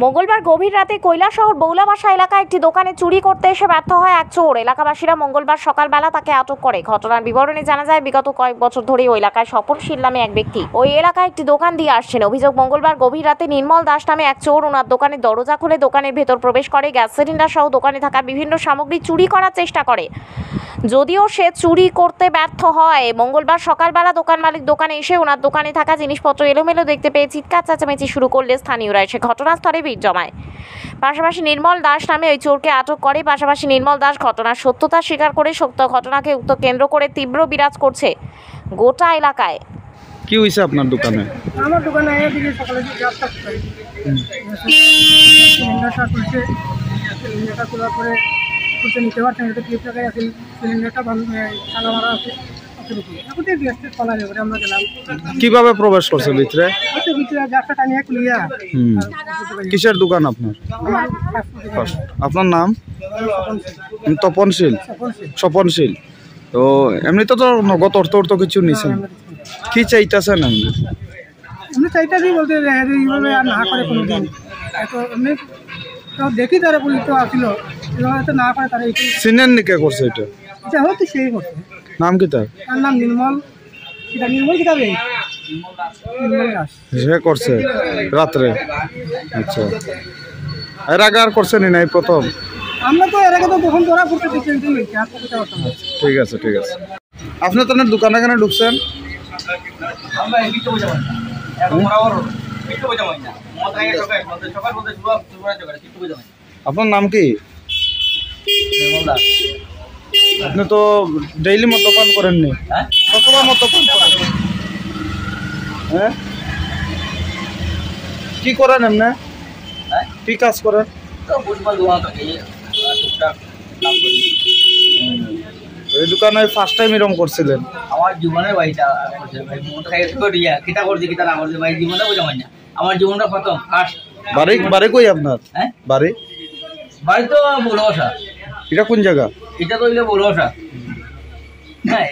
মঙ্গলবার গভীর রাতে কৈলাসহর বৌলাবাসা এলাকায় একটি দোকানে চুরি করতে এসে ব্যর্থ হয় এক চোর। এলাকাবাসীরা মঙ্গলবার সকালবেলা তাকে আটক করে। ঘটনার বিবরণে জানা যায়, বিগত কয়েক বছর ধরে ওই এলাকায় স্বপনশীল নামে এক ব্যক্তি ওই এলাকায় একটি দোকান দিয়ে আসছেন। অভিযোগ, মঙ্গলবার গভীর রাতে নির্মল দাস নামে এক চোর ওনার দোকানের দরজা খুলে দোকানের ভেতর প্রবেশ করে, গ্যাস সিলিন্ডার সহ দোকানে থাকা বিভিন্ন সামগ্রী চুরি করার চেষ্টা করে। যদিও সে চুরি করতে ব্যর্থ হয়, মঙ্গলবার সকালবেলা দোকান মালিক দোকানে এসে ওনার দোকানে থাকা জিনিসপত্র এলোমেলো দেখতে পেয়ে চিৎকার চেঁচামেচি শুরু করলে স্থানীয়রা এসে ঘটনাস্থলে ভিড় জমায়। পাশাপাশি নির্মল দাস নামে ওই চোরকে আটক করে। পাশাপাশি নির্মল দাস ঘটনার সত্যতা স্বীকার করে সত্য ঘটনাকে কেন্দ্র করে তীব্র বিরাজ করছে গোটা এলাকায়। কি হয়েছে আপনার দোকানে? আমার দোকানে এদিকে সকালে যাত্রা সিলিন্ডারটা খোলার পরে খুঁজে নিতে পারছেন, এটা ক্লিপ লাগাই আছে, সিলিন্ডারটা তালা মারা আছে। কিভাবে প্রবেশ করছে ভিতরে? কিসের দোকান আপনার? আপনার নাম? তপনশীল। স্বপনশীল। তো এমনিতে তো নগদ অর্থ অর্থ কিছু নিছেন, কি চাইতেছেন? এমনি চাইতেছি বলতে এইভাবে আর না করে কোনোদিন, এমনি দেখি তারা পুলিশ তো আসছিল, এভাবে না করে তারা সিনেন নিকে করছে এটা? এটা হয়তো সেই করছে। নাম কি তার? তার নাম নির্মল। এটা নির্মল কিতাব নির্মল দাস। সে করছে রাত্রে? আচ্ছা, এর আগে আর করছেন না? এই প্রথম? আমরা তো এর আগে তো তখন ধরা পড়তে দিচ্ছি। ঠিক আছে, ঠিক আছে। আপনি তো দোকানে কেন ঢুকছেন? আপনার নাম কি? আপনি তো ডেইলি মদ্যপান করেননি? সবসময় মদ্যপান করেন? হ্যাঁ, কি করেন এমনি? কি কাজ করেন? এই দোকানে ফার্স্ট টাইম এরকম করছিলেন? আমার জীবনের বাড়িটা আমার জীবনটা প্রথম ফার্স্ট। বাড়ি কই আপনার? হ্যাঁ, বাড়ি তো বড়। এটা কোন জায়গা? এটা তো বড়। হ্যাঁ।